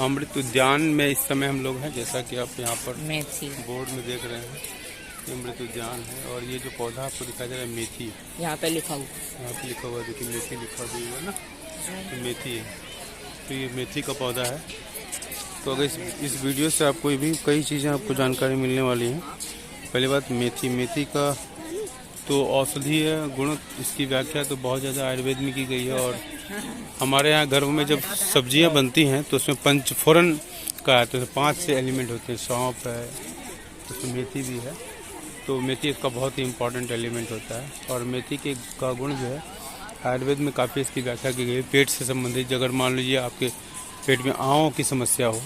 अमृत उद्यान में इस समय हम लोग हैं, जैसा कि आप यहाँ पर मेथी बोर्ड में देख रहे हैं। ये अमृत उद्यान है और ये जो पौधा आपको दिखाई दे रहा है मेथी, यहाँ पे लिखा हुआ, यहाँ पे लिखा हुआ देखिए मेथी लिखा हुआ है ना, तो मेथी है। तो ये मेथी का पौधा है। तो अगर इस वीडियो से आपको भी कई चीज़ें आपको जानकारी मिलने वाली हैं। पहली बात मेथी का तो औषधीय गुण, इसकी व्याख्या तो बहुत ज़्यादा आयुर्वेद में की गई है। और हमारे यहाँ घरों में जब सब्जियां बनती हैं तो उसमें पंचफोरन का है, तो 5 से एलिमेंट होते हैं। सौंफ है, उसमें मेथी भी है, तो मेथी इसका बहुत ही इम्पोर्टेंट एलिमेंट होता है। और मेथी के का गुण जो है आयुर्वेद में काफ़ी इसकी व्याख्या की गई है। पेट से संबंधित, अगर मान लीजिए आपके पेट में आँवों की समस्या हो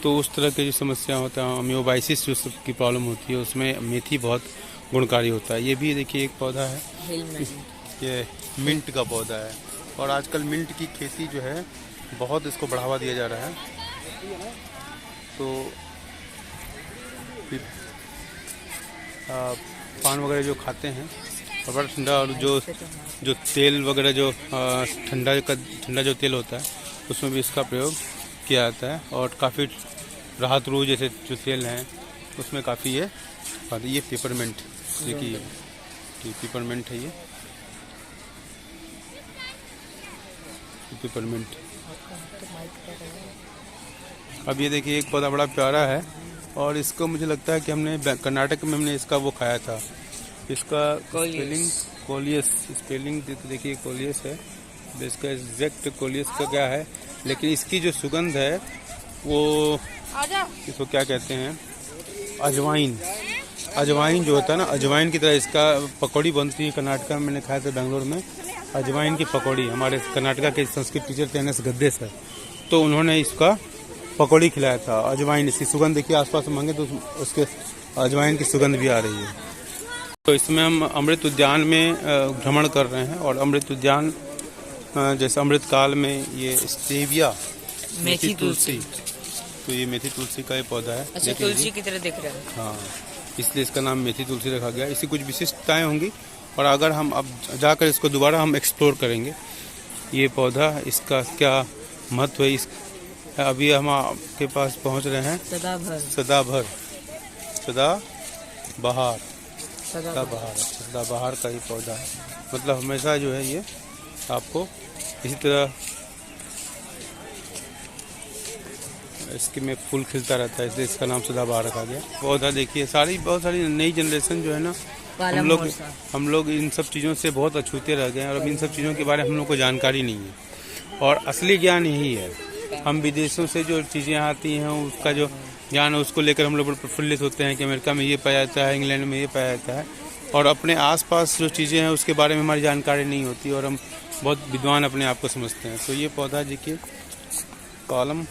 तो उस तरह की जो समस्या होता है, अम्योबाइसिस जो की प्रॉब्लम होती है, उसमें मेथी बहुत गुणकारी होता है। ये भी देखिए एक पौधा है, ये मिंट का पौधा है। और आजकल मिंट की खेती जो है बहुत इसको बढ़ावा दिया जा रहा है। तो पान वगैरह जो खाते हैं और बड़ा ठंडा, और जो तेल वगैरह जो ठंडा जो तेल होता है उसमें भी इसका प्रयोग किया जाता है। और काफ़ी राहत रूह जैसे जो तेल हैं उसमें काफ़ी ये पेपरमेंट, देखिए पेपरमेंट है, ये पेपरमेंट। अब ये देखिए एक पौधा बड़ा प्यारा है और इसको मुझे लगता है कि हमने कर्नाटक में हमने इसका वो खाया था। इसका स्पेलिंग कोलियस, स्पेलिंग देखिए कोलियस है, इसका एग्जैक्ट कोलियस का क्या है, लेकिन इसकी जो सुगंध है वो इसको क्या कहते हैं, अजवाइन। अजवाइन जो होता है ना, अजवाइन की तरह इसका पकौड़ी बनती है। कर्नाटक में मैंने खाया था, बेंगलोर में, अजवाइन की पकौड़ी। हमारे कर्नाटक के संस्कृत टीचर थे NS गद्दे सर, तो उन्होंने इसका पकौड़ी खिलाया था। अजवाइन, इसकी सुगंध देखिए, आसपास मांगे तो उसके अजवाइन की सुगंध भी आ रही है। तो इसमें हम अमृत उद्यान में भ्रमण कर रहे हैं। और अमृत उद्यान जैसे अमृत काल में ये स्टेविया, मेथी तुलसी, तो ये मेथी तुलसी का ये पौधा है। अच्छा, तुलसी की तरह दिख रहा है। हाँ, इसलिए इसका नाम मेथी तुलसी रखा गया। इसकी कुछ विशिष्टताएं होंगी और अगर हम अब जाकर इसको दोबारा हम एक्सप्लोर करेंगे, ये पौधा, इसका क्या महत्व है। अभी हम आपके पास पहुंच रहे हैं सदाबहार का ये पौधा है। मतलब हमेशा जो है ये आपको इसी तरह इसके में फूल खिलता रहता है, इसलिए इसका नाम सदाबहार रखा गया। पौधा देखिए बहुत सारी नई जनरेशन जो है ना, हम लोग इन सब चीज़ों से बहुत अछूते रह गए हैं। और अब इन सब चीज़ों के बारे में हम लोग को जानकारी नहीं है और असली ज्ञान यही है। हम विदेशों से जो चीज़ें आती हैं उसका जो ज्ञान है उसको लेकर हम लोग प्रफुल्लित होते हैं कि अमेरिका में ये पाया जाता है, इंग्लैंड में ये पाया जाता है, और अपने आसपास जो चीज़ें हैं उसके बारे में हमारी जानकारी नहीं होती और हम बहुत विद्वान अपने आप को समझते हैं। तो ये पौधा देखिए कॉलम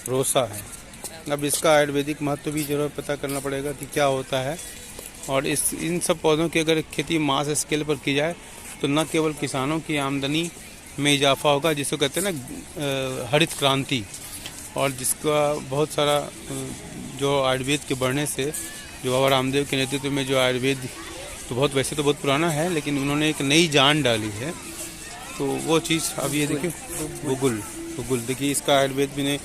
रोसा है। अब इसका आयुर्वेदिक महत्व भी जरूर पता करना पड़ेगा कि क्या होता है। और इन सब पौधों की अगर खेती मास स्केल पर की जाए तो न केवल किसानों की आमदनी में इजाफा होगा, जिसको कहते हैं ना हरित क्रांति, और जिसका बहुत सारा जो आयुर्वेद के बढ़ने से, जो बाबा रामदेव के नेतृत्व में जो आयुर्वेद तो वैसे तो बहुत पुराना है, लेकिन उन्होंने एक नई जान डाली है। तो वो चीज़ अब ये देखिए गुगुल देखिए, इसका आयुर्वेद भी नहीं,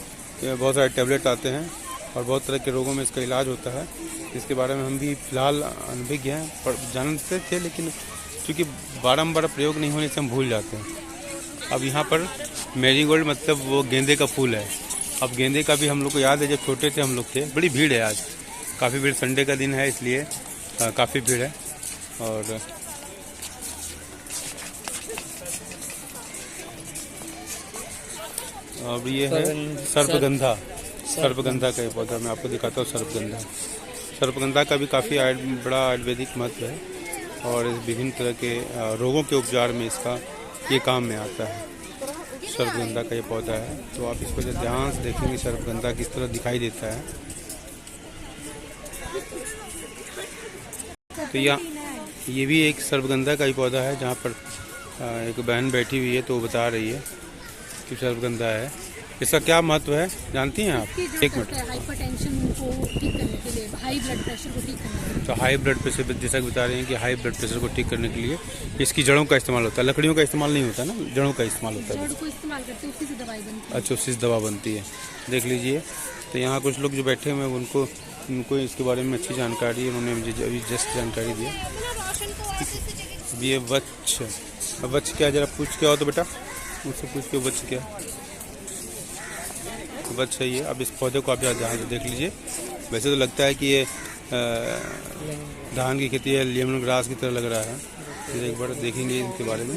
बहुत सारे टैबलेट आते हैं और बहुत तरह के रोगों में इसका इलाज होता है। इसके बारे में हम भी फिलहाल अनभिज्ञ हैं, पर जानते थे, लेकिन क्योंकि बारंबार प्रयोग नहीं होने से हम भूल जाते हैं। अब यहाँ पर मैरीगोल्ड मतलब वो गेंदे का फूल है। अब गेंदे का भी हम लोग को याद है, जब छोटे थे हम लोग थे, बड़ी भीड़ है आज, काफ़ी भीड़, संडे का दिन है इसलिए काफ़ी भीड़ है। और अब ये है सर्पगंधा का ये पौधा, मैं आपको दिखाता हूँ। सर्पगंधा का भी काफ़ी बड़ा आयुर्वेदिक महत्व है और विभिन्न तरह के रोगों के उपचार में इसका ये काम में आता है। सर्पगंधा का ये पौधा है, तो आप इसको जब ध्यान से देखेंगे सर्पगंधा किस तरह दिखाई देता है। तो ये भी एक सर्पगंधा का ही पौधा है, जहाँ पर एक बहन बैठी हुई है तो वो बता रही है कि सर्पगंधा है। इसका क्या महत्व है जानती हैं आप? एक मिनट। हाइपरटेंशन को ठीक करने के लिए, हाई ब्लड प्रेशर को ठीक करने के लिए। तो हाई ब्लड प्रेशर, जैसा कि बता रहे हैं कि हाई ब्लड प्रेशर को ठीक करने के लिए इसकी जड़ों का इस्तेमाल होता है, लकड़ियों का इस्तेमाल नहीं होता ना, जड़ों का इस्तेमाल होता है। जड़ को इस्तेमाल करते हैं, उसी से दवाई बनती है। अच्छा, उसी से दवा बनती है। देख लीजिए, तो यहाँ कुछ लोग जो बैठे हुए हैं उनको इसके बारे में अच्छी जानकारी है, उन्होंने मुझे अभी जस्ट जानकारी दी है। अब ये वच्छ क्या, जरा पूछ के आओ तो बेटा, मुझसे पूछ के वच्छ क्या वच्छ है ये। अब इस पौधे को आप ध्यान से देख लीजिए। वैसे तो लगता है कि ये धान की खेती है, लेमन ग्रास की तरह लग रहा है। फिर एक बार देखेंगे इनके बारे में।